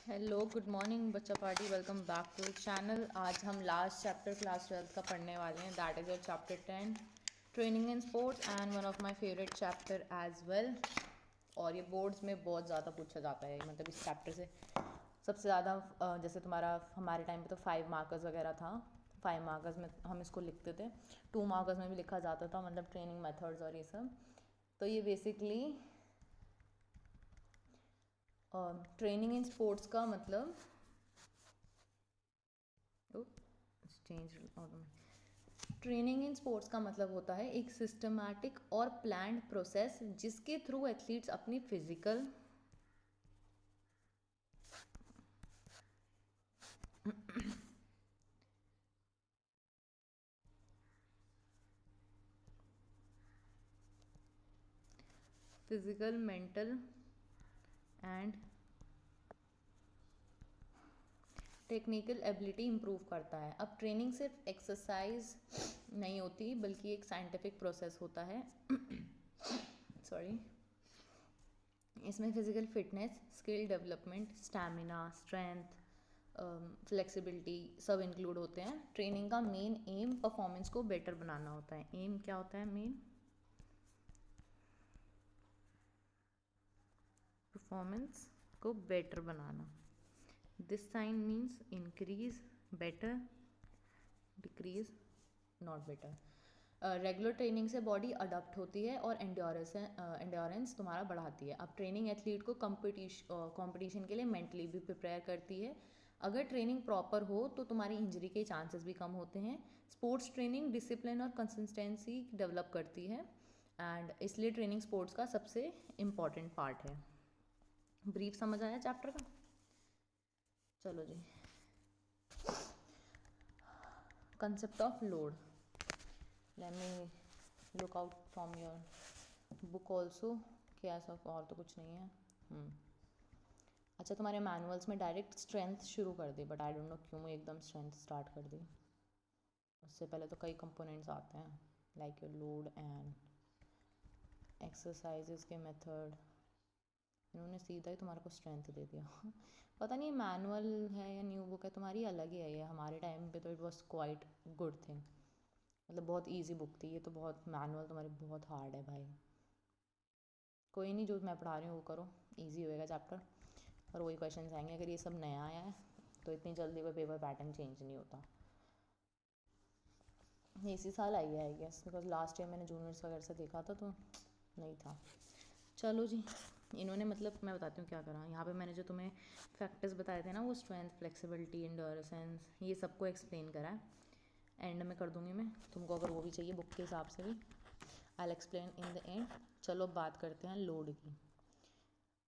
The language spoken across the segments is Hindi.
हेलो गुड मॉर्निंग बच्चा party, welcome back to the channel. आज हम लास्ट चैप्टर क्लास 12 का पढ़ने वाले हैं, that is your chapter 10 training in sports and one of my favourite chapter as well. और ये बोर्ड्स में बहुत ज़्यादा पूछा जाता है, मतलब इस चैप्टर से सबसे ज़्यादा जैसे तुम्हारा हमारे टाइम पे तो 5 मार्कर्स वगैरह था। 5 मार्कर्स में हम इसको लिखते थे, 2 मार्कर्स में भी लिखा जाता था, मतलब ट्रेनिंग मेथड्स और ये सब। तो ये बेसिकली ट्रेनिंग इन स्पोर्ट्स का मतलब चेंज ट्रेनिंग इन स्पोर्ट्स का मतलब होता है एक सिस्टमैटिक और प्लान्ड प्रोसेस जिसके थ्रू एथलीट्स अपनी physical mental and technical ability improve करता है। अब ट्रेनिंग सिर्फ एक्सरसाइज नहीं होती बल्कि एक साइंटिफिक प्रोसेस होता है सॉरी। इसमें physical fitness, skill development, stamina, strength, flexibility सब इंक्लूड होते हैं। ट्रेनिंग का मेन एम परफॉर्मेंस को बेटर बनाना होता है। एम क्या होता है? मेन परफॉर्मेंस को बेटर बनाना। This sign means increase, better, decrease, not better. Regular training से बॉडी अडॉप्ट होती है और एंड्योरेंस तुम्हारा बढ़ाती है। अब ट्रेनिंग एथलीट को कंपटीशन के लिए मेंटली भी प्रिपेयर करती है। अगर ट्रेनिंग प्रॉपर हो तो तुम्हारी इंजरी के चांसेस भी कम होते हैं। स्पोर्ट्स ट्रेनिंग डिसिप्लिन और कंसिस्टेंसी डेवलप करती है एंड इसलिए ट्रेनिंग स्पोर्ट्स का सबसे इम्पॉर्टेंट पार्ट है। ब्रीफ समझ आया चैप्टर का? चलो जी, concept of load. Let me look out from your book also कि ऐसा और तो कुछ नहीं है। अच्छा, तुम्हारे मैनुअल्स में डायरेक्ट स्ट्रेंथ शुरू कर दी, बट आई डोंट नो क्यों एकदम स्ट्रेंथ स्टार्ट कर दी। उससे पहले तो कई कंपोनेंट्स आते हैं like your load and exercises के मेथड। इन्होंने सीधा ही तुम्हारे को स्ट्रेंथ दे दिया पता नहीं मैनुअल है या न्यू बुक है तुम्हारी, अलग ही है ये। हमारे टाइम पे तो it was quite good thing, मतलब बहुत इजी बुक थी। ये तो बहुत मैनुअल तुम्हारी बहुत हार्ड है भाई। कोई नहीं, जो मैं पढ़ा रही हूँ वो करो, इजी होएगा चैप्टर। और वही क्वेश्चन आएंगे। अगर ये सब नया आया है तो इतनी जल्दी कोई पेपर पैटर्न चेंज नहीं होता। ये इसी साल आई है I guess, because last year मैंने जूनियर्स वगैरह से देखा था तो नहीं था। चलो जी, इन्होंने मतलब मैं बताती हूँ क्या करा। यहाँ पे मैंने जो तुम्हें फैक्टर्स बताए थे ना, वो स्ट्रेंथ, फ्लेक्सिबिलिटी, एंडोरेंस, ये सबको एक्सप्लेन करा है। एंड में कर दूँगी मैं तुमको, अगर वो भी चाहिए बुक के हिसाब से भी, I explain in the end. चलो अब बात करते हैं लोड की।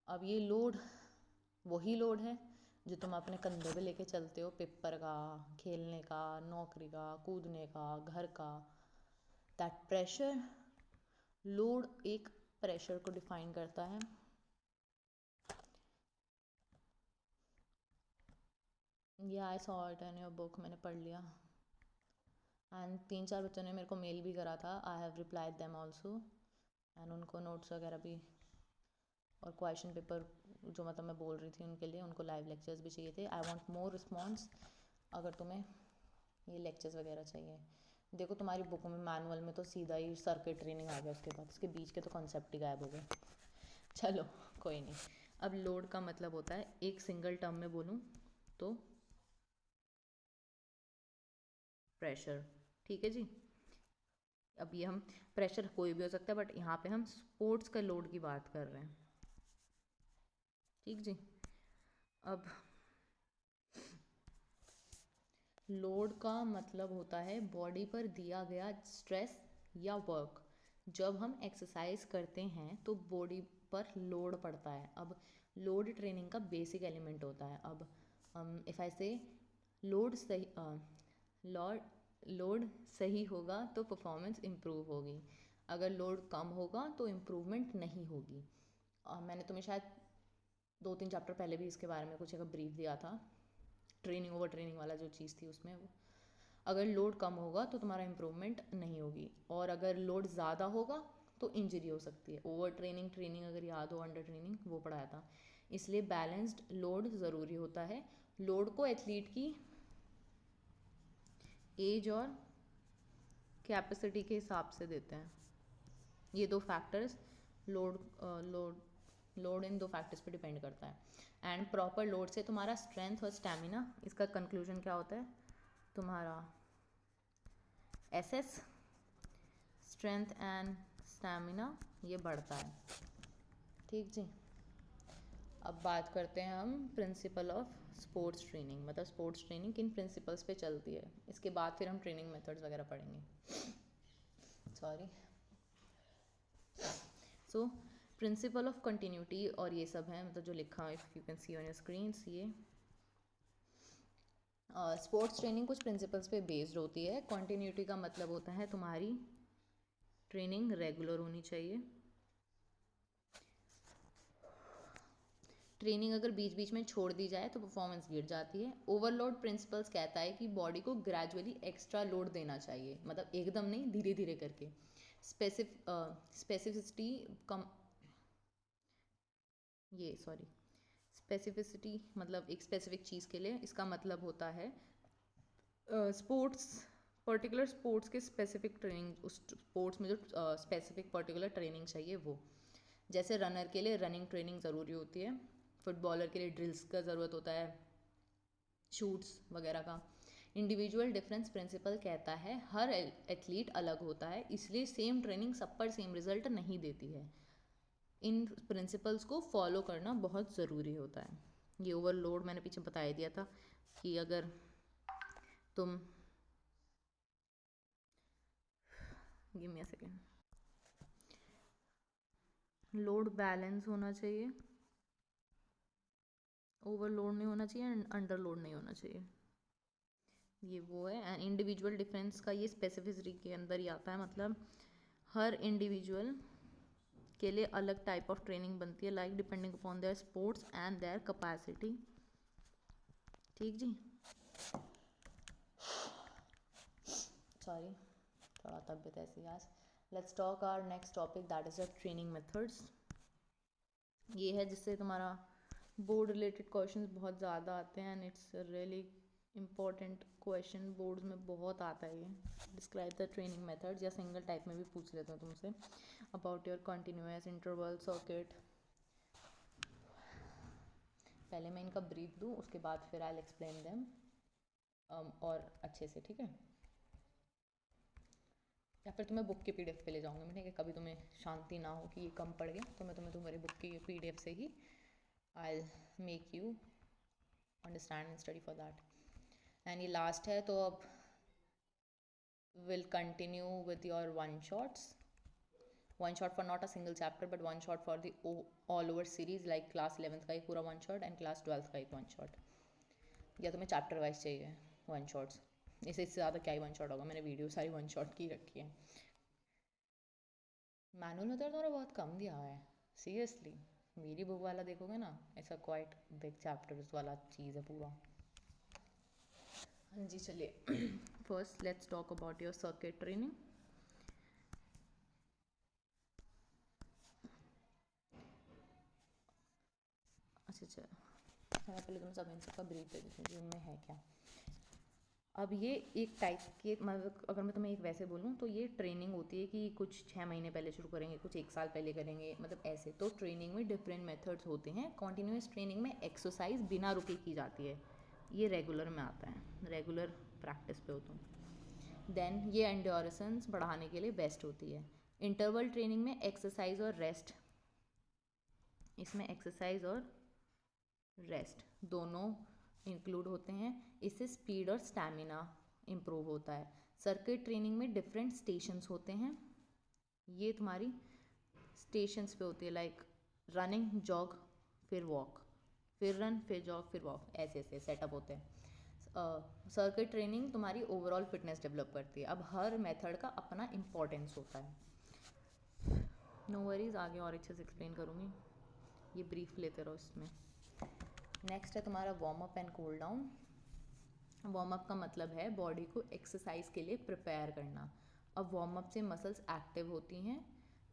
अब ये लोड वही लोड है जो तुम अपने कंधे पे लेके चलते हो, पेपर का, खेलने का, नौकरी का, कूदने का, घर का। दैट प्रेशर लोड एक प्रेशर को डिफाइन करता है। ये I saw it in your book, मैंने पढ़ लिया। एंड 3-4 बच्चों ने मेरे को मेल भी करा था, I have replied them also. And उनको नोट्स वगैरह भी और क्वेश्चन पेपर जो मतलब मैं बोल रही थी उनके लिए, उनको लाइव लेक्चर्स भी चाहिए थे। आई वॉन्ट मोर रिस्पॉन्स अगर तुम्हें ये लेक्चर्स वगैरह चाहिए। देखो तुम्हारी बुक में मैनुअल में तो सीधा ही सर्किट ट्रेनिंग आ गया, उसके बाद उसके बीच के तो कॉन्सेप्ट ही गायब हो गए। चलो कोई नहीं। अब लोड का मतलब होता है, एक सिंगल टर्म में बोलूँ तो प्रेशर। ठीक है जी। अब ये हम प्रेशर कोई भी हो सकता है, बट यहाँ पे हम स्पोर्ट्स का लोड की बात कर रहे हैं। ठीक जी। अब लोड का मतलब होता है बॉडी पर दिया गया स्ट्रेस या वर्क। जब हम एक्सरसाइज करते हैं तो बॉडी पर लोड पड़ता है। अब लोड ट्रेनिंग का बेसिक एलिमेंट होता है। अब इफ़ आई से लोड सही लोड लोड सही होगा तो परफॉर्मेंस इम्प्रूव होगी, अगर लोड कम होगा तो इम्प्रूवमेंट नहीं होगी। मैंने तुम्हें शायद 2-3 चैप्टर पहले भी इसके बारे में कुछ एक ब्रीफ दिया था, ट्रेनिंग ओवर ट्रेनिंग वाला जो चीज़ थी उसमें। वो अगर लोड कम होगा तो तुम्हारा इम्प्रूवमेंट नहीं होगी, और अगर लोड ज़्यादा होगा तो इंजरी हो सकती है। ओवर ट्रेनिंग, ट्रेनिंग अगर याद हो, अंडर ट्रेनिंग वो पढ़ाया था। इसलिए बैलेंस्ड लोड ज़रूरी होता है। लोड को एथलीट की एज और कैपेसिटी के हिसाब से देते हैं। ये दो फैक्टर्स लोड इन दो फैक्टर्स पे डिपेंड करता है। एंड प्रॉपर लोड से तुम्हारा स्ट्रेंथ और स्टैमिना, इसका कंक्लूजन क्या होता है, तुम्हारा एसएस स्ट्रेंथ एंड स्टैमिना ये बढ़ता है। ठीक जी। अब बात करते हैं हम प्रिंसिपल ऑफ स्पोर्ट्स ट्रेनिंग, मतलब स्पोर्ट्स ट्रेनिंग किन प्रिंसिपल्स पे चलती है। इसके बाद फिर हम ट्रेनिंग मेथड्स वगैरह पढ़ेंगे। Sorry. So principle of continuity और ये सब है, मतलब जो लिखा है, if you can see on your screens, ये स्पोर्ट्स ट्रेनिंग कुछ प्रिंसिपल्स पे बेस्ड होती है। कंटिन्यूटी का मतलब होता है तुम्हारी ट्रेनिंग रेगुलर होनी चाहिए। ट्रेनिंग अगर बीच बीच में छोड़ दी जाए तो परफॉर्मेंस गिर जाती है। ओवरलोड प्रिंसिपल्स कहता है कि बॉडी को ग्रेजुअली एक्स्ट्रा लोड देना चाहिए, मतलब एकदम नहीं, धीरे धीरे करके। स्पेसिफिसिटी कम, ये सॉरी, स्पेसिफिसिटी मतलब एक स्पेसिफिक चीज़ के लिए, इसका मतलब होता है स्पोर्ट्स, पर्टिकुलर स्पोर्ट्स के स्पेसिफिक ट्रेनिंग, उस स्पोर्ट्स में जो स्पेसिफिक पर्टिकुलर ट्रेनिंग चाहिए वो। जैसे रनर के लिए रनिंग ट्रेनिंग ज़रूरी होती है, फुटबॉलर के लिए ड्रिल्स का ज़रूरत होता है, शूट्स वगैरह का। इंडिविजुअल डिफरेंस प्रिंसिपल कहता है हर एथलीट अलग होता है, इसलिए सेम ट्रेनिंग सब पर सेम रिजल्ट नहीं देती है। इन प्रिंसिपल्स को फॉलो करना बहुत ज़रूरी होता है। ये ओवरलोड मैंने पीछे बता दिया था कि अगर तुम, give me a second, load balance होना चाहिए, ओवरलोड नहीं होना चाहिए एंड अंडरलोड नहीं होना चाहिए, ये वो है। एंड इंडिविजुअल डिफरेंस का ये स्पेसिफिसिटी के अंदर ही आता है, मतलब हर इंडिविजुअल के लिए अलग टाइप ऑफ ट्रेनिंग बनती है, like depending upon their sports and their capacity. ठीक जी। सॉरी, थोड़ा तबीयत ऐसी आज। Let's talk our next topic, that is the training methods. ये है जिससे तुम्हारा बोर्ड रिलेटेड क्वेश्चंस बहुत ज़्यादा आते हैं and it's really important question, boards में बहुत आता है ये। डिस्क्राइब द ट्रेनिंग मेथड्स, या सिंगल टाइप में भी पूछ लेते हैं तुमसे, about your continuous interval circuit. पहले मैं इनका ब्रीफ दूँ, उसके बाद फिर आई एक्सप्लेन देम और अच्छे से, ठीक है। या फिर तुम्हें बुक के पीडीएफ पे ले जाऊँगी मैं, ठीक है। कभी तुम्हें शांति ना हो कि ये कम पड़ गया तो मैं तुम्हें तुम्हारी बुक की पीडीएफ से ही I make you understand and study for that. And ये लास्ट है, तो अब will continue with your one shot for not a single chapter but one shot for the all over series, like class 11th का एक पूरा one shot and class 12th का एक वन शॉट। या तुम्हें चैप्टर वाइज चाहिए वन शॉट्स, इससे ज़्यादा क्या ही वन शॉट होगा, मैंने वीडियो सारी वन शॉट की रखी है। मैनुअल में तो तुम्हारा बहुत कम दिया हुआ है, सीरियसली। मेरी बुक वाला देखोगे ना, ऐसा क्वाइट बिग चैप्टर्स वाला चीज़ है पूरा। हाँ जी, चलिए। First let's talk about your circuit training. अच्छा, मैं पहले तुम्हें सब इन सबका ब्रीफ दे देती हूँ कि उनमें है क्या। अब ये एक टाइप की, मतलब अगर मैं तुम्हें एक वैसे बोलूँ तो ये ट्रेनिंग होती है कि कुछ 6 महीने पहले शुरू करेंगे, कुछ 1 साल पहले करेंगे, मतलब ऐसे। तो ट्रेनिंग में डिफरेंट मेथड्स होते हैं। कॉन्टीन्यूस ट्रेनिंग में एक्सरसाइज बिना रुके की जाती है, ये रेगुलर में आता है, रेगुलर प्रैक्टिस पे हो तुम। देन ये एंड्योरेंस बढ़ाने के लिए बेस्ट होती है। इंटरवल ट्रेनिंग में एक्सरसाइज और रेस्ट, इसमें एक्सरसाइज और रेस्ट दोनों इंक्लूड होते हैं। इससे स्पीड और स्टैमिना इम्प्रूव होता है। सर्किट ट्रेनिंग में डिफरेंट स्टेशंस होते हैं, ये तुम्हारी स्टेशंस पे होती है, लाइक रनिंग, जॉग, फिर वॉक, फिर रन, फिर जॉग, फिर वॉक, ऐसे ऐसे सेटअप होते हैं। सर्किट ट्रेनिंग तुम्हारी ओवरऑल फिटनेस डेवलप करती है। अब हर मेथड का अपना इम्पोर्टेंस होता है। नो वरीज, आगे और अच्छे से एक्सप्लेन करूँगी, ये ब्रीफ लेते रहो इसमें। नेक्स्ट है तुम्हारा warm up and cool down. Warm up का मतलब है बॉडी को एक्सरसाइज के लिए प्रिपेयर करना। अब वार्म अप से मसल्स एक्टिव होती हैं,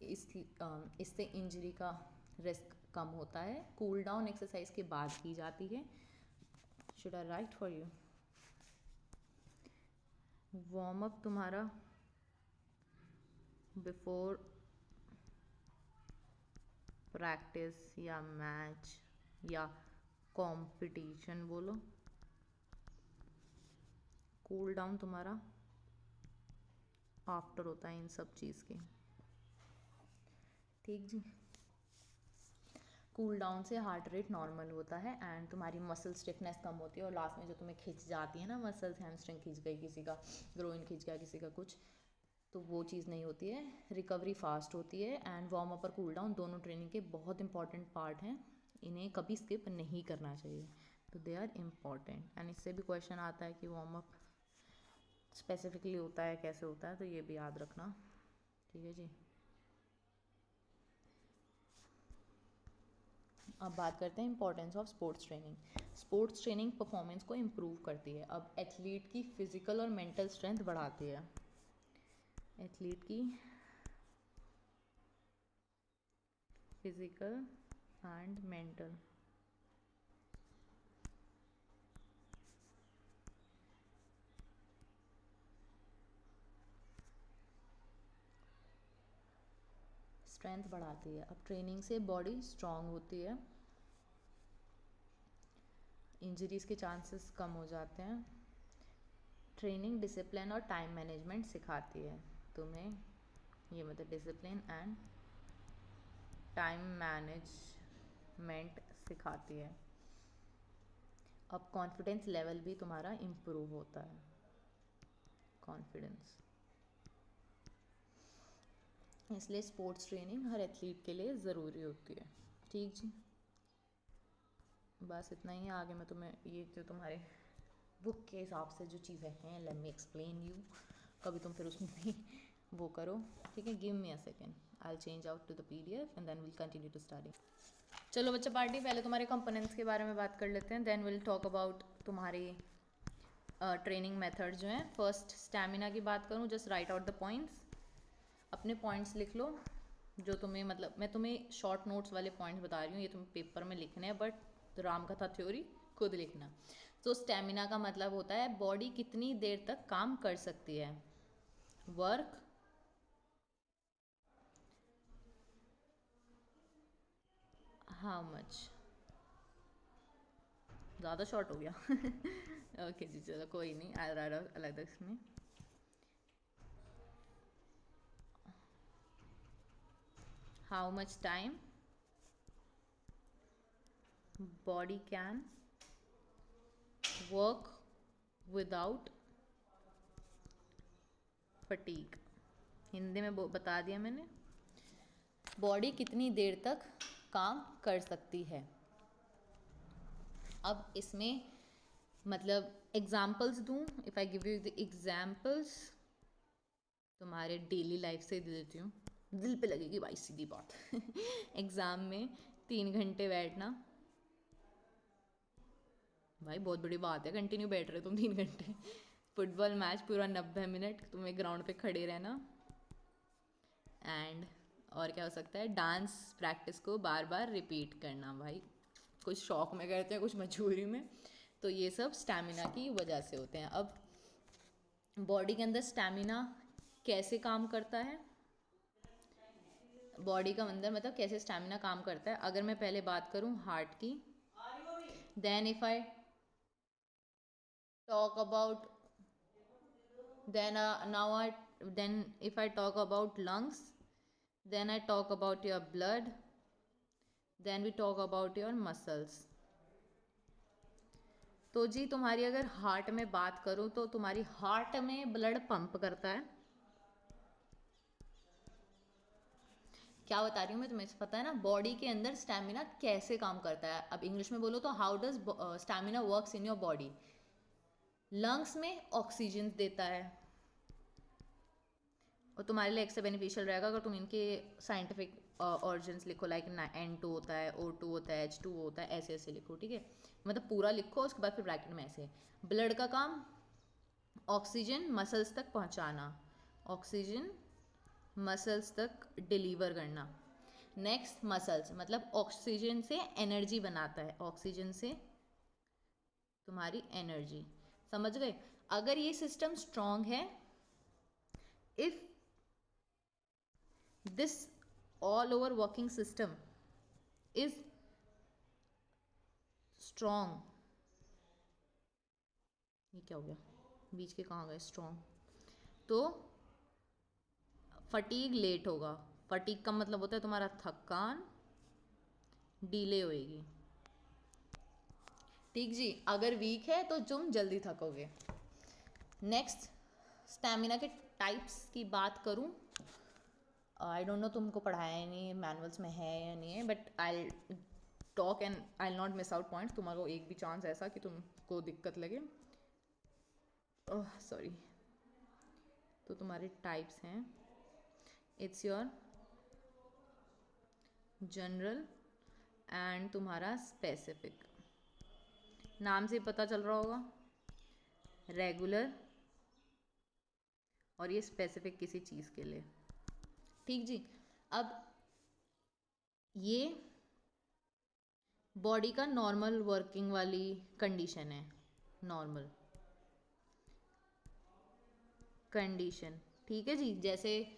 इससे इंजरी का रिस्क कम होता है। कूल डाउन एक्सरसाइज के बाद की जाती है। Should I right for you? Warm up तुम्हारा बिफोर प्रैक्टिस या मैच या कंपटीशन बोलो। कूल डाउन तुम्हारा आफ्टर होता है इन सब चीज़ के। ठीक जी। कूल डाउन से हार्ट रेट नॉर्मल होता है एंड तुम्हारी मसल स्टिफनेस कम होती है, और लास्ट में जो तुम्हें खिंच जाती है ना मसल्स, हैमस्ट्रिंग खिंच गई किसी का, ग्रोइन खिंच गया किसी का कुछ, तो वो चीज़ नहीं होती है। रिकवरी फास्ट होती है। एंड वार्म अप और कूल डाउन दोनों ट्रेनिंग के बहुत इंपॉर्टेंट पार्ट हैं, इन्हें कभी स्किप नहीं करना चाहिए, तो दे आर इम्पॉर्टेंट। एंड इससे भी क्वेश्चन आता है कि वार्म अप स्पेसिफिकली होता है, कैसे होता है, तो ये भी याद रखना। ठीक है जी। अब बात करते हैं importance of sports training. Sports training performance को इम्प्रूव करती है। अब एथलीट की फिजिकल और मेंटल स्ट्रेंथ बढ़ाती है। एथलीट की फिजिकल एंड मेंटल स्ट्रेंथ बढ़ाती है। अब ट्रेनिंग से बॉडी स्ट्रांग होती है, इंजरीज के चांसेस कम हो जाते हैं। ट्रेनिंग डिसिप्लिन और टाइम मैनेजमेंट सिखाती है तुम्हें, ये मतलब डिसिप्लिन एंड टाइम मैनेजमेंट सिखाती है। अब कॉन्फिडेंस लेवल भी तुम्हारा इम्प्रूव होता है। कॉन्फिडेंस, इसलिए स्पोर्ट्स ट्रेनिंग हर एथलीट के लिए ज़रूरी होती है। ठीक जी, बस इतना ही है। आगे मैं तुम्हें ये जो तुम्हारे बुक के हिसाब से जो चीज़ें हैं, लेट मी एक्सप्लेन यू, कभी तुम फिर उसमें भी वो करो। ठीक है, give me a second, I will change out to the PDF and then will continue to study. चलो बच्चा पार्टी, पहले तुम्हारे कंपोनेंट्स के बारे में बात कर लेते हैं, देन विल टॉक अबाउट तुम्हारी ट्रेनिंग मेथड जो हैं। फर्स्ट स्टैमिना की बात करूँ, just right out the points, अपने पॉइंट्स लिख लो जो तुम्हें, मतलब मैं तुम्हें शॉर्ट नोट्स वाले पॉइंट्स बता रही हूँ, ये तुम्हें पेपर में लिखने हैं, बट रामकथा थ्योरी खुद लिखना। तो स्टैमिना का मतलब होता है बॉडी कितनी देर तक काम कर सकती है। वर्क हाउ मच, ज़्यादा शॉर्ट हो गया ओके जी, चलो कोई नहीं, आई राइट अलग इसमें। How much time body can work without fatigue. Hindi में बता दिया मैंने, बॉडी कितनी देर तक काम कर सकती है। अब इसमें मतलब एग्जाम्पल्स दूँ, if I give you the examples तुम्हारे डेली लाइफ से दे देती हूँ, दिल पे लगेगी भाई, सीधी बात एग्ज़ाम में 3 घंटे बैठना, भाई बहुत बड़ी बात है, कंटिन्यू बैठ रहे तुम 3 घंटे। फुटबॉल मैच पूरा 90 मिनट तुम्हें ग्राउंड पे खड़े रहना। एंड और क्या हो सकता है, डांस प्रैक्टिस को बार बार रिपीट करना। भाई कुछ शौक में करते हैं, कुछ मजबूरी में, तो ये सब स्टैमिना की वजह से होते हैं। अब बॉडी के अंदर स्टैमिना कैसे काम करता है, बॉडी का अंदर मतलब कैसे स्टैमिना काम करता है, अगर मैं पहले बात करूं हार्ट की, then if I talk about then if I talk about lungs, then I talk about your blood, then we talk about your muscles। तो जी तुम्हारी अगर हार्ट में बात करूं तो तुम्हारी हार्ट में ब्लड पंप करता है। क्या बता रही हूँ मैं तुम्हें, पता है ना बॉडी के अंदर स्टैमिना कैसे काम करता है। अब इंग्लिश में बोलो तो how does stamina works in your body. Lungs में ऑक्सीजन देता है, और तुम्हारे लिए एक्स्ट्रा बेनिफिशियल रहेगा अगर तुम इनके साइंटिफिक ऑरिजिन्स लिखो, लाइक N2 होता है, O2 होता है, H2 होता है, ऐसे ऐसे लिखो। ठीक है, मतलब पूरा लिखो, उसके बाद फिर ब्रैकेट में ऐसे। ब्लड का काम ऑक्सीजन मसल्स तक पहुंचाना, ऑक्सीजन मसल्स तक डिलीवर करना। नेक्स्ट मसल्स, मतलब ऑक्सीजन से एनर्जी बनाता है, ऑक्सीजन से तुम्हारी एनर्जी, समझ गए। अगर ये सिस्टम स्ट्रांग है, if this all over working system is strong, ये क्या हो गया, बीच के कहाँ गए स्ट्रांग, तो फटीग लेट होगा। फटीग का मतलब होता है तुम्हारा थकान डिले होएगी, ठीक जी। अगर वीक है तो तुम जल्दी थकोगे। नेक्स्ट स्टैमिना के टाइप्स की बात करूं, आई डोंट नो तुमको पढ़ाया है नहीं, मैनुअल्स में है या नहीं है, but I talk and I not miss out points. तुम्हारा एक भी चांस ऐसा कि तुमको दिक्कत लगे, ओह सॉरी। तो तुम्हारे टाइप्स हैं, इट्स योर जनरल एंड तुम्हारा स्पेसिफिक, नाम से पता चल रहा होगा, रेगुलर और ये स्पेसिफिक किसी चीज़ के लिए, ठीक जी। अब ये बॉडी का नॉर्मल वर्किंग वाली कंडीशन है, नॉर्मल कंडीशन, ठीक है जी। जैसे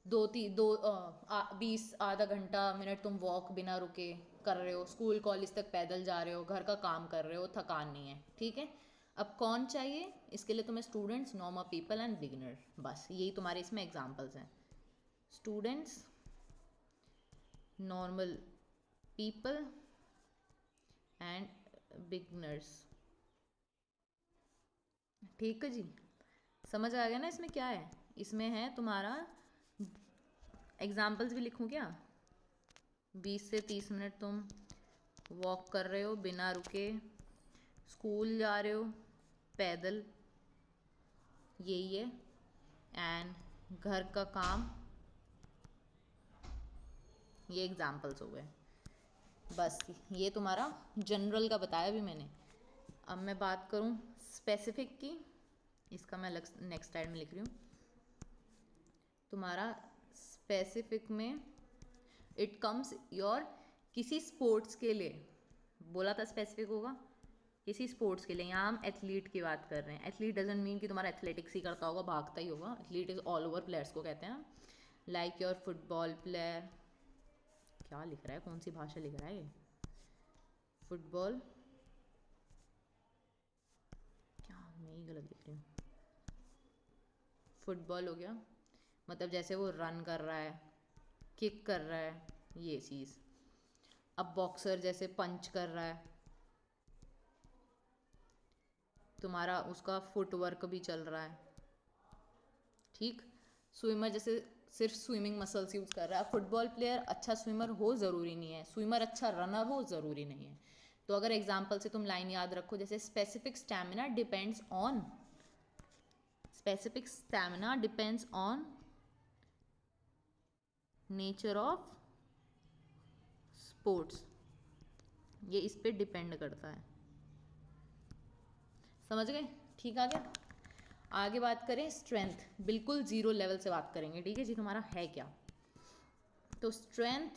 20 आधा घंटा मिनट तुम वॉक बिना रुके कर रहे हो, स्कूल कॉलेज तक पैदल जा रहे हो, घर का काम कर रहे हो, थकान नहीं है, ठीक है। अब कौन चाहिए इसके लिए तुम्हें, students, normal people and beginner, बस यही तुम्हारे इसमें एग्जाम्पल्स हैं, students, normal people and beginners, ठीक है जी। समझ आ गया ना इसमें क्या है, इसमें है तुम्हारा, एग्जाम्पल्स भी लिखूं क्या, 20 से 30 मिनट तुम वॉक कर रहे हो बिना रुके, स्कूल जा रहे हो पैदल, यही है, एंड घर का काम, ये एग्जाम्पल्स हो गए। बस ये तुम्हारा जनरल का बताया भी मैंने। अब मैं बात करूं स्पेसिफिक की, इसका मैं नेक्स्ट स्लाइड में लिख रही हूँ। तुम्हारा स्पेसिफिक में इट कम्स योर, किसी स्पोर्ट्स के लिए बोला था स्पेसिफिक होगा, किसी स्पोर्ट्स के लिए, यहाँ हम एथलीट की बात कर रहे हैं। एथलीट डजंट मीन कि तुम्हारा एथलेटिक्स ही करता होगा, भागता ही होगा, athlete is all over players को कहते हैं, लाइक योर फुटबॉल प्लेयर, क्या लिख रहा है, कौन सी भाषा लिख रहा है ये, फुटबॉल, क्या मैं ही गलत लिख रही हूँ, फुटबॉल हो गया, मतलब जैसे वो रन कर रहा है, किक कर रहा है, ये चीज़। अब बॉक्सर जैसे पंच कर रहा है, तुम्हारा उसका फुटवर्क भी चल रहा है, ठीक। स्विमर जैसे सिर्फ स्विमिंग मसल्स यूज़ कर रहा है। फुटबॉल प्लेयर अच्छा स्विमर हो ज़रूरी नहीं है, स्विमर अच्छा रनर हो ज़रूरी नहीं है। तो अगर एग्जाम्पल से तुम लाइन याद रखो, जैसे specific stamina depends on, specific stamina depends on nature of sports, ये इस पे डिपेंड करता है, समझ गए, ठीक आ गया। आगे बात करें स्ट्रेंथ, बिल्कुल जीरो लेवल से बात करेंगे, ठीक है जी। तुम्हारा है क्या, तो स्ट्रेंथ,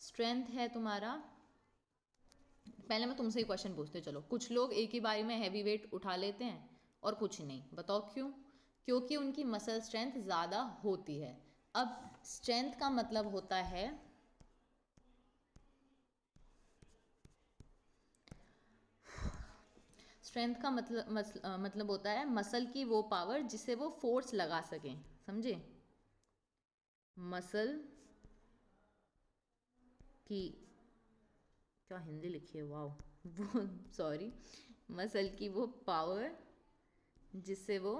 स्ट्रेंथ है तुम्हारा, पहले मैं तुमसे ही क्वेश्चन पूछते चलो। कुछ लोग एक ही बारी में हैवी वेट उठा लेते हैं और कुछ नहीं, बताओ क्यों, क्योंकि उनकी मसल स्ट्रेंथ ज़्यादा होती है। अब स्ट्रेंथ का मतलब होता है, स्ट्रेंथ का मतलब होता है मसल की वो पावर जिससे वो फोर्स लगा सकें, समझे, मसल की, क्या हिंदी लिखी है, वाओ वो सॉरी, मसल की वो पावर जिससे वो,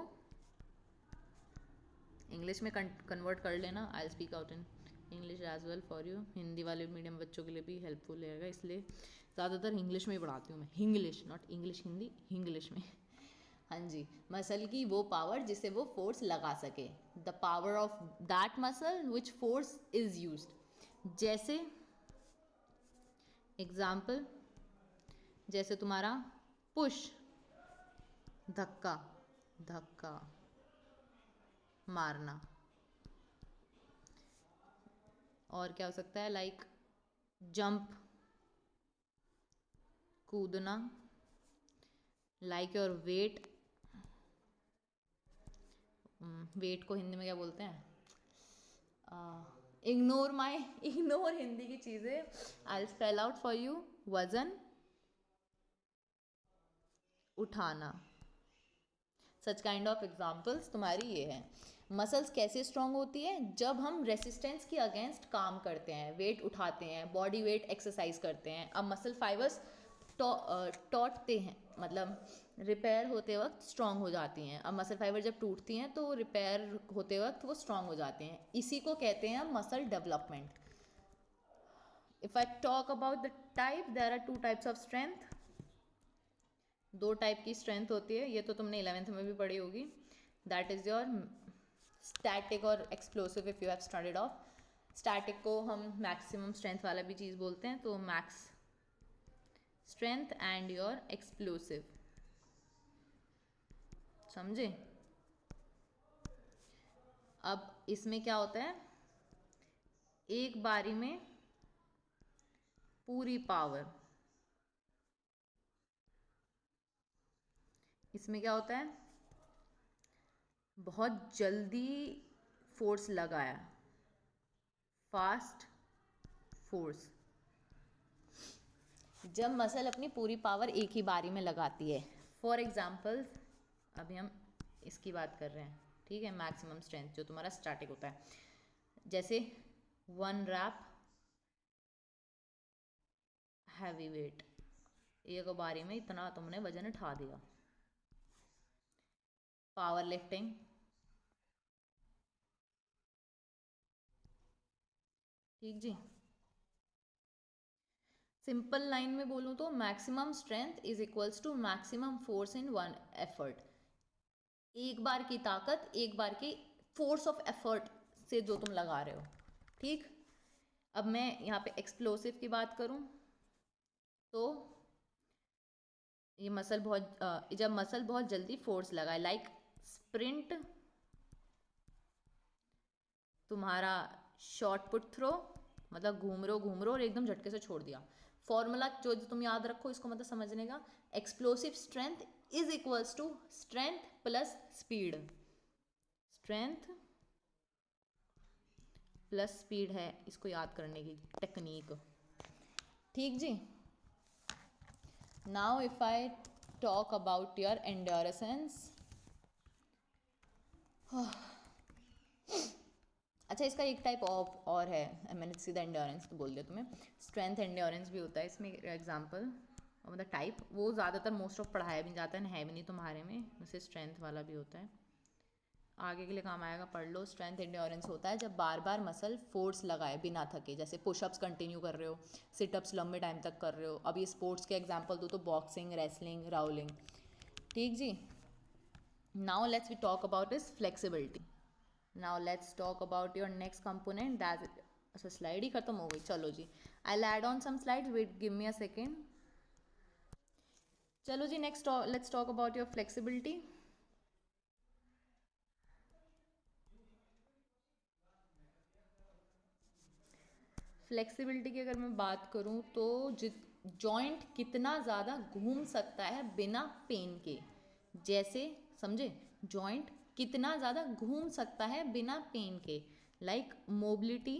इंग्लिश में कन्वर्ट कर लेना, I speak out in English as well for you, Hindi वाले मीडियम बच्चों के लिए भी हेल्पफुल रहेगा, इसलिए ज़्यादातर इंग्लिश में ही पढ़ाती हूँ मैं, English not English Hindi, English में। हाँ जी, मसल की वो पावर जिससे वो फोर्स लगा सके, the power of that muscle which force is used. जैसे एग्जाम्पल, जैसे तुम्हारा पुश, धक्का, धक्का मारना, और क्या हो सकता है, लाइक जंप, कूदना, लाइक योर वेट, वेट को हिंदी में क्या बोलते हैं, इग्नोर हिंदी की चीज़ें, आई स्पेल आउट फॉर यू, वजन उठाना, सच काइंड ऑफ एग्जाम्पल्स तुम्हारी ये है। मसल्स कैसे स्ट्रांग होती है, जब हम रेसिस्टेंस के अगेंस्ट काम करते हैं, वेट उठाते हैं, बॉडी वेट एक्सरसाइज करते हैं। अब मसल फाइबर्स टूटते हैं, मतलब रिपेयर होते वक्त स्ट्रांग हो जाती हैं। अब मसल फाइबर जब टूटती हैं तो रिपेयर होते वक्त वो स्ट्रांग हो जाते हैं, इसी को कहते हैं muscle development. If I talk about the type, there are 2 types of strength. 2 type की स्ट्रेंथ होती है, ये तो तुमने 11th में भी पढ़ी होगी। दैट इज योर स्टैटिक और explosive, if you have started off. Static को हम मैक्सिमम स्ट्रेंथ वाला भी चीज़ बोलते हैं, तो max strength and your explosive, समझे। अब इसमें क्या होता है, एक बारी में पूरी पावर, इसमें क्या होता है, बहुत जल्दी फोर्स लगाया, फास्ट फोर्स, जब मसल अपनी पूरी पावर एक ही बारी में लगाती है। फॉर एग्जाम्पल अभी हम इसकी बात कर रहे हैं, ठीक है, मैक्सिमम स्ट्रेंथ जो तुम्हारा स्टैटिक होता है, जैसे 1 रैप हैवी वेट, एक बारी में इतना तुमने वजन उठा दिया। पावर लिफ्टिंग, ठीक जी। सिंपल लाइन में बोलूँ तो maximum strength is equals to maximum force in 1 effort. एक बार की ताकत, एक बार की फोर्स ऑफ एफर्ट से जो तुम लगा रहे हो, ठीक। अब मैं यहाँ पे एक्सप्लोसिव की बात करूँ तो ये मसल बहुत जब मसल बहुत जल्दी फोर्स लगाए, लाइक स्प्रिंट, तुम्हारा शॉर्ट पुट थ्रो, मतलब घूम रहे हो और एकदम झटके से छोड़ दिया। फॉर्मूला जो तुम याद रखो इसको, मतलब समझने का, explosive strength is equals to strength plus speed, strength plus speed है इसको याद करने की टेक्निक, ठीक जी। Now if I talk about your endurance, अच्छा इसका एक टाइप और है, मैंने सीधा एंड्योरेंस तो बोल दिया तुम्हें, स्ट्रेंथ एंड्योरेंस भी होता है। इसमें एग्जांपल मतलब टाइप, वो ज़्यादातर मोस्ट ऑफ पढ़ाया भी जाता है भी नहीं तुम्हारे में, वैसे स्ट्रेंथ वाला भी होता है, आगे के लिए काम आएगा, पढ़ लो। स्ट्रेंथ एंड्योरेंस होता है जब बार बार मसल फोर्स लगाए बिना थके, जैसे पुशअप्स कंटिन्यू कर रहे हो, सिटअप्स लंबे टाइम तक कर रहे हो। अब ये स्पोर्ट्स के एग्जांपल दो तो बॉक्सिंग, रेसलिंग, राउलिंग, ठीक जी। Now let's we talk about is flexibility. Now let's talk about your next component, that, अच्छा स्लाइड ही खत्म हो गई, चलो जी, I will add on some slides, wait give me a second. चलो जी, next let's talk about your flexibility. Flexibility की अगर मैं बात करूं तो जॉइंट कितना ज़्यादा घूम सकता है बिना पेन के, जैसे समझे, जॉइंट कितना ज़्यादा घूम सकता है बिना पेन के, like mobility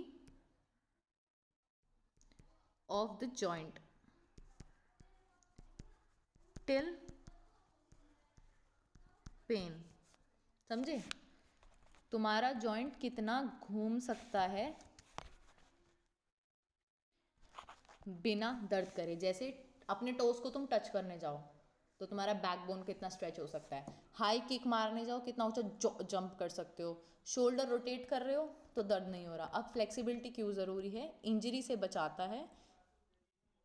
of the joint till pain, समझे, तुम्हारा जॉइंट कितना घूम सकता है बिना दर्द करे। जैसे अपने टोस को तुम टच करने जाओ तो तुम्हारा बैकबोन कितना स्ट्रेच हो सकता है, हाई किक मारने जाओ कितना ऊंचा जंप कर सकते हो, शोल्डर रोटेट कर रहे हो तो दर्द नहीं हो रहा। अब फ्लेक्सिबिलिटी क्यों ज़रूरी है, इंजरी से बचाता है,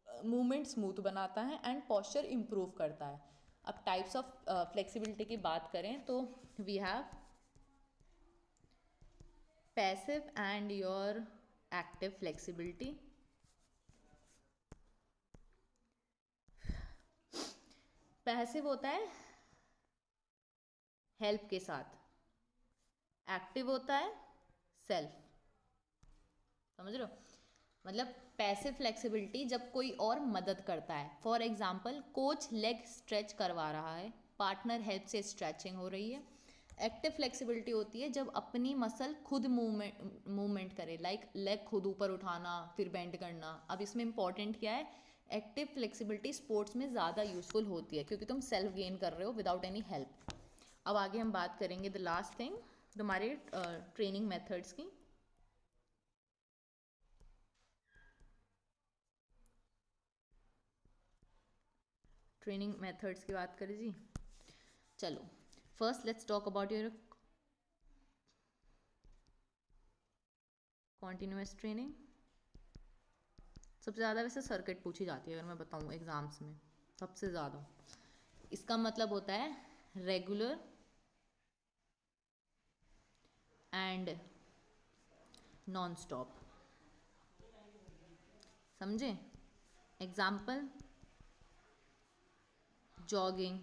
मूवमेंट स्मूथ बनाता है एंड पोस्चर इम्प्रूव करता है। अब टाइप्स ऑफ फ्लेक्सिबिलिटी की बात करें तो we have passive and your active flexibility. Passive होता है हेल्प के साथ, एक्टिव होता है सेल्फ, समझ रहे हो? मतलब पैसिव फ्लेक्सिबिलिटी जब कोई और मदद करता है, for example coach leg stretch करवा रहा है, पार्टनर हेल्प से स्ट्रेचिंग हो रही है। एक्टिव फ्लेक्सिबिलिटी होती है जब अपनी मसल खुद मूवमेंट करे, लाइक लेग खुद ऊपर उठाना फिर बेंड करना। अब इसमें इंपॉर्टेंट क्या है, एक्टिव फ्लेक्सिबिलिटी स्पोर्ट्स में ज़्यादा यूजफुल होती है क्योंकि तुम सेल्फ गेन कर रहे हो विदाउट एनी हेल्प। अब आगे हम बात करेंगे द लास्ट थिंग, तुम्हारे ट्रेनिंग मेथड्स की। ट्रेनिंग मेथड्स की बात करें जी। चलो first let's talk about your continuous training. सबसे ज़्यादा वैसे सर्किट पूछी जाती है अगर मैं बताऊँ एग्ज़ाम्स में, सबसे ज़्यादा। इसका मतलब होता है रेगुलर एंड नॉन स्टॉप, समझे? एग्जाम्पल जॉगिंग,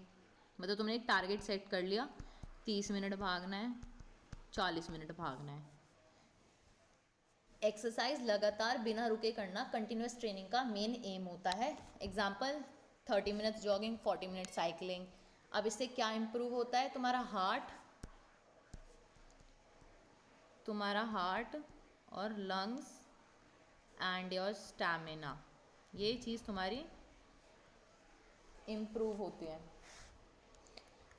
मतलब तुमने एक टारगेट सेट कर लिया, 30 मिनट भागना है, 40 मिनट भागना है। एक्सरसाइज लगातार बिना रुके करना कंटिन्यूस ट्रेनिंग का मेन एम होता है। Example 30 minutes jogging, 40 minute cycling. अब इससे क्या इम्प्रूव होता है, तुम्हारा हार्ट और लंग्स एंड योर स्टैमिना, ये चीज़ तुम्हारी इम्प्रूव होती है,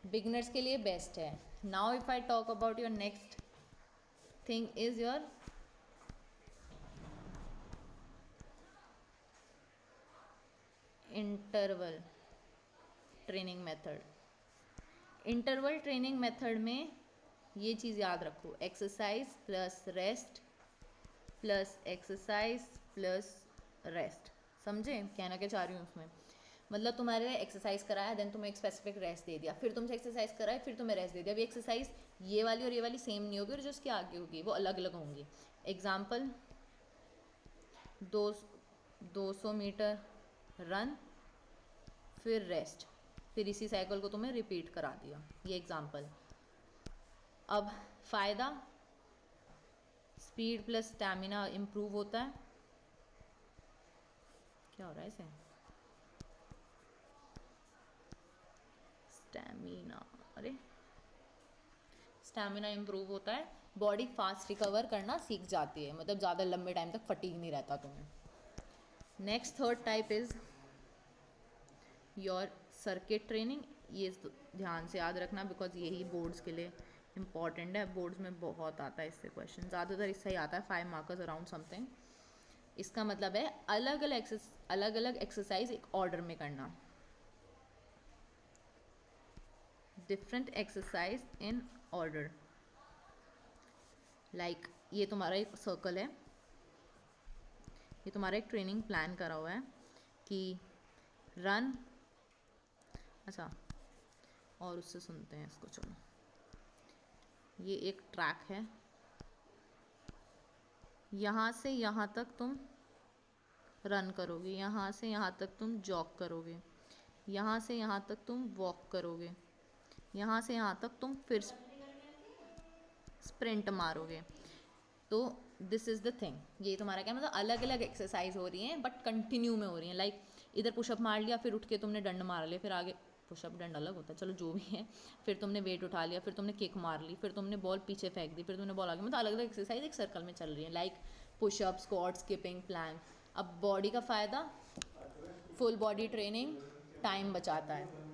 बिगनर्स के लिए बेस्ट है। Now if I talk about your next thing is your interval training method. Interval training method में ये चीज़ याद रखो, exercise plus rest plus exercise plus rest. समझे कहना क्या चाह रही हूँ उसमें? मतलब तुम्हारे एक्सरसाइज कराया, देन तुम्हें एक स्पेसिफिक रेस्ट दे दिया, फिर तुमसे एक्सरसाइज कराए, फिर तुम्हें रेस्ट दे दिया। अभी एक्सरसाइज ये वाली और ये वाली सेम नहीं होगी और जो उसके आगे होगी वो अलग अलग होंगी। एग्जाम्पल 200 मीटर रन फिर रेस्ट, फिर इसी साइकिल को तुम्हें रिपीट करा दिया, ये एग्जाम्पल। अब फ़ायदा, स्पीड प्लस स्टैमिना इम्प्रूव होता है। क्या हो रहा है इसे? स्टैमिना, अरे स्टैमिना इम्प्रूव होता है, बॉडी फास्ट रिकवर करना सीख जाती है, मतलब ज़्यादा लंबे टाइम तक फटीग नहीं रहता तुम्हें। Next third type is your circuit training. ये ध्यान से याद रखना बिकॉज यही बोर्ड्स के लिए इम्पॉर्टेंट है, बोर्ड्स में बहुत आता है इससे क्वेश्चन, ज़्यादातर इससे ही आता है, 5 मार्कर्स अराउंड समथिंग। इसका मतलब है अलग अलग एक्सरसाइज एक ऑर्डर में करना, different exercise in order. Like ये तुम्हारा एक सर्कल है, ये तुम्हारा एक ट्रेनिंग प्लान करा हुआ है कि रन, अच्छा और उससे सुनते हैं इसको, चलो ये एक ट्रैक है, यहाँ से यहाँ तक तुम रन करोगे, यहाँ से यहाँ तक तुम जॉग करोगे, यहाँ से यहाँ तक तुम वॉक करोगे, यहाँ से यहाँ तक तुम फिर स्प्रिंट मारोगे। तो दिस इज़ द थिंग, ये तुम्हारा क्या मतलब अलग अलग एक्सरसाइज हो रही हैं बट कंटिन्यू में हो रही हैं। लाइक इधर पुशअप मार लिया, फिर उठ के तुमने डंड मार लिया, फिर आगे पुशअप डंड अलग होता है, चलो जो भी है, फिर तुमने वेट उठा लिया, फिर तुमने किक मार ली, फिर तुमने बॉल पीछे फेंक दी, फिर तुमने बॉल आगे, मतलब अलग अलग एक्सरसाइज एक सर्कल में चल रही है, like pushup, squat, skipping, plank. अब बॉडी का फ़ायदा, फुल बॉडी ट्रेनिंग टाइम बचाता है।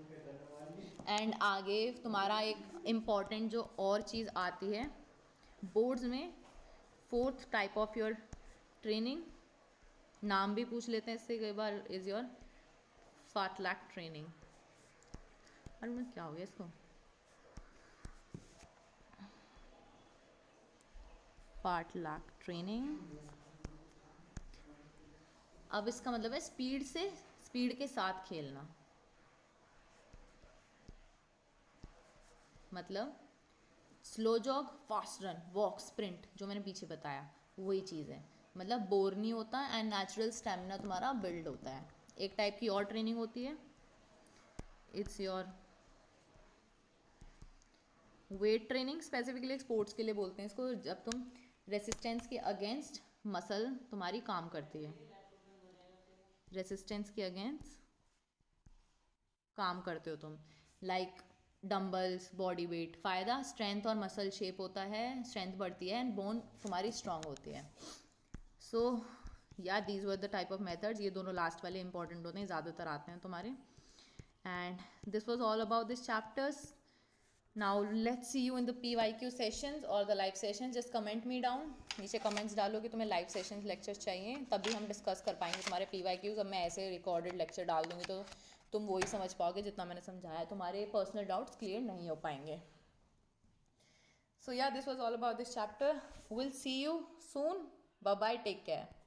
एंड आगे तुम्हारा एक इम्पॉर्टेंट जो और चीज़ आती है बोर्ड्स में, fourth type of your training, नाम भी पूछ लेते हैं इससे कई बार, इज़ योर फार्टलैक ट्रेनिंग। अरे मैं क्या हो गया इसको, फार्टलैक ट्रेनिंग। अब इसका मतलब है स्पीड के साथ खेलना, मतलब slow jog, fast run, walk, sprint, जो मैंने पीछे बताया वही चीज़ है। मतलब बोर नहीं होता एंड नेचुरल स्टेमिना तुम्हारा बिल्ड होता है। एक टाइप की और ट्रेनिंग होती है, it's your weight training, specifically sports के लिए बोलते हैं इसको, जब तुम रेसिस्टेंस के अगेंस्ट मसल तुम्हारी काम करती है, रेसिस्टेंस के अगेंस्ट काम करते हो तुम, लाइक डंबल्स, बॉडी वेट। फ़ायदा स्ट्रेंथ और मसल शेप होता है, स्ट्रेंथ बढ़ती है एंड बोन तुम्हारी स्ट्रांग होती है। सो या these were the type of methods, ये दोनों लास्ट वाले इंपॉर्टेंट होते हैं, ज़्यादातर आते हैं तुम्हारे। And this was all about this chapters. Now let's see you in the PYQ sessions और the live session. Just comment me down, नीचे कमेंट्स डालो कि तुम्हें लाइव सेशंस लेक्चर्स चाहिए, तभी हम डिस्कस कर पाएंगे तुम्हारे PYQs। अब मैं ऐसे रिकॉर्डेड लेक्चर डाल दूँगी तो तुम वही समझ पाओगे जितना मैंने समझाया, तुम्हारे पर्सनल डाउट्स क्लियर नहीं हो पाएंगे। सो या this was all about this chapter. Will see you soon, bye bye, take care.